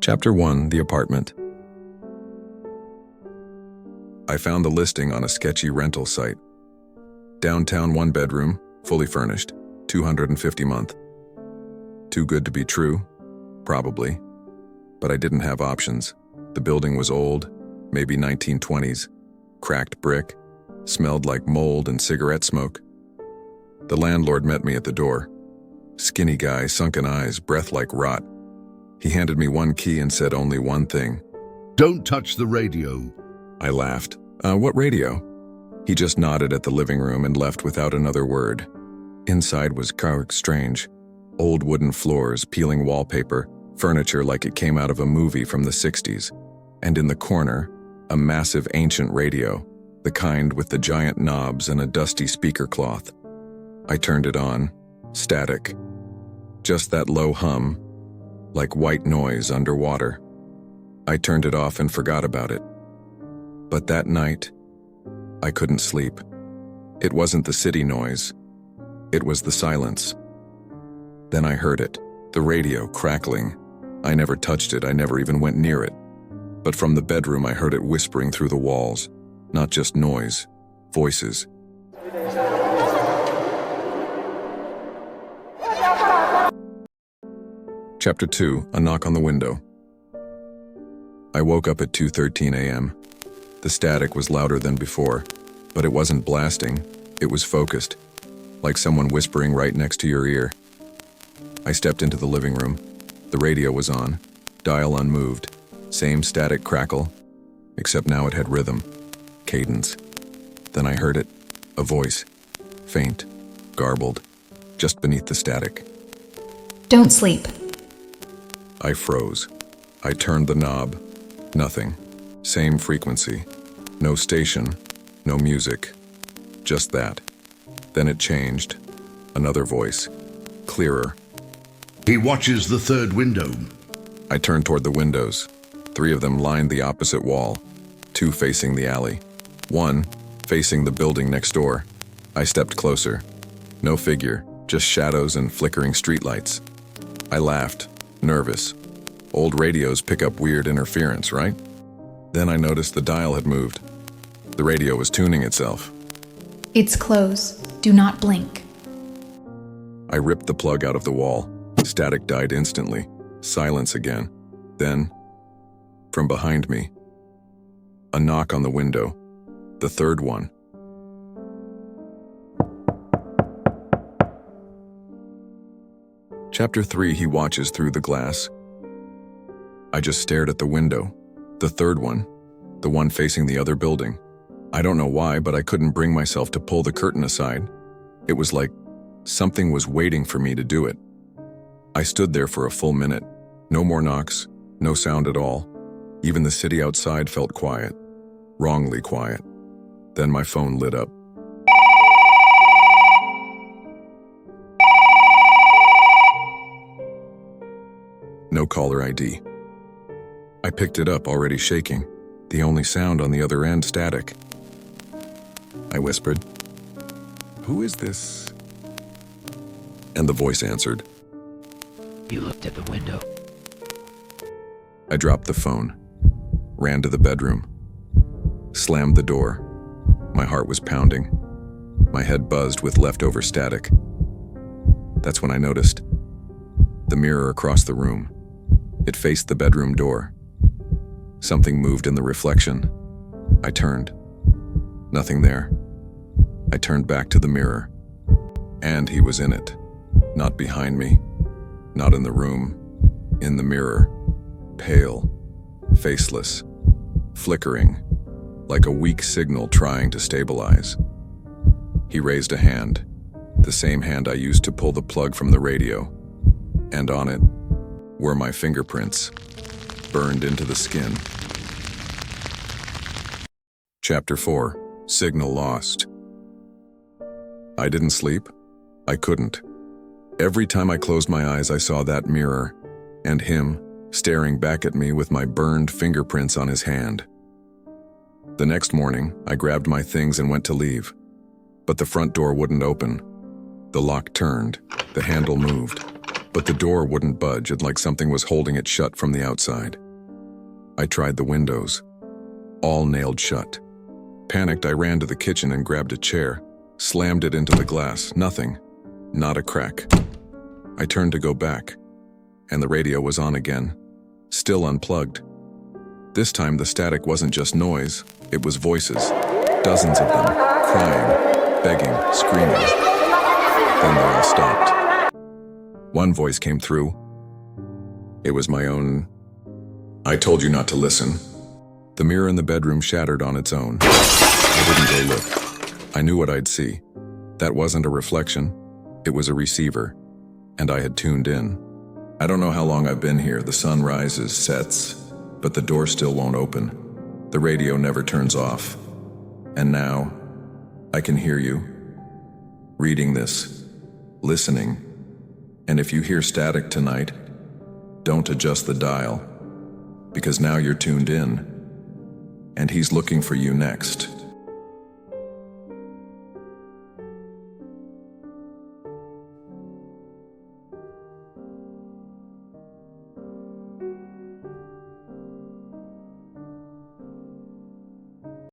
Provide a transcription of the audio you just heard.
Chapter 1: The Apartment. I found the listing on a sketchy rental site. Downtown, 1-bedroom, fully furnished, $250 a month. Too good to be true? Probably. But I didn't have options. The building was old, maybe 1920s, cracked brick, smelled like mold and cigarette smoke. The landlord met me at the door. Skinny guy, sunken eyes, breath like rot. He handed me one key and said only one thing. "Don't touch the radio." I laughed. What radio? He just nodded at the living room and left without another word. Inside was strange. Old wooden floors, peeling wallpaper, furniture like it came out of a movie from the 60s. And in the corner, a massive ancient radio, the kind with the giant knobs and a dusty speaker cloth. I turned it on. Static. Just that low hum, like white noise underwater. I turned it off and forgot about it. But that night, I couldn't sleep. It wasn't the city noise. It was the silence. Then I heard it, the radio crackling. I never touched it, I never even went near it. But from the bedroom I heard it whispering through the walls. Not just noise, voices. Chapter 2: A Knock on the Window. I woke up at 2:13 a.m. The static was louder than before, but it wasn't blasting, it was focused, like someone whispering right next to your ear. I stepped into the living room. The radio was on, dial unmoved, same static crackle, except now it had rhythm, cadence. Then I heard it, a voice, faint, garbled, just beneath the static. "Don't sleep." I froze. I turned the knob. Nothing. Same frequency. No station. No music. Just that. Then it changed. Another voice. Clearer. "He watches the third window." I turned toward the windows. 3 of them lined the opposite wall. 2 facing the alley. 1 facing the building next door. I stepped closer. No figure. Just shadows and flickering streetlights. I laughed. Nervous. Old radios pick up weird interference, right? Then I noticed the dial had moved. The radio was tuning itself. "It's close. Do not blink." I ripped the plug out of the wall. Static died instantly. Silence again. Then, from behind me, a knock on the window. The third one. Chapter 3: He watches through the glass. I just stared at the window. The third one. The one facing the other building. I don't know why, but I couldn't bring myself to pull the curtain aside. It was like something was waiting for me to do it. I stood there for a full minute. No more knocks, no sound at all. Even the city outside felt quiet. Wrongly quiet. Then my phone lit up. No caller ID. I picked it up, already shaking. The only sound on the other end, static. I whispered, "Who is this?" And the voice answered, "You looked at the window." I dropped the phone, ran to the bedroom, slammed the door. My heart was pounding. My head buzzed with leftover static. That's when I noticed the mirror across the room. It faced the bedroom door. Something moved in the reflection. I turned. Nothing there. I turned back to the mirror. And he was in it. Not behind me. Not in the room. In the mirror. Pale. Faceless. Flickering. Like a weak signal trying to stabilize. He raised a hand. The same hand I used to pull the plug from the radio. And on it were my fingerprints, burned into the skin. Chapter 4: Signal Lost. I didn't sleep. I couldn't. Every time I closed my eyes, I saw that mirror, and him staring back at me with my burned fingerprints on his hand. The next morning, I grabbed my things and went to leave. But the front door wouldn't open. The lock turned. The handle moved. but the door wouldn't budge, and like something was holding it shut from the outside. I tried the windows, all nailed shut. Panicked, I ran to the kitchen and grabbed a chair, slammed it into the glass. Nothing, not a crack. I turned to go back, and the radio was on again, still unplugged. This time the static wasn't just noise, it was voices, dozens of them, crying, begging, screaming. Then they all stopped. One voice came through. It was my own. I told you not to listen. The mirror in the bedroom shattered on its own. I didn't go look. I knew what I'd see. That wasn't a reflection, it was a receiver, and I had tuned in. I don't know how long I've been here. The sun rises, sets, but the door still won't open. The radio never turns off. And now, I can hear you, reading this, listening. And if you hear static tonight, don't adjust the dial, because now you're tuned in, and he's looking for you next.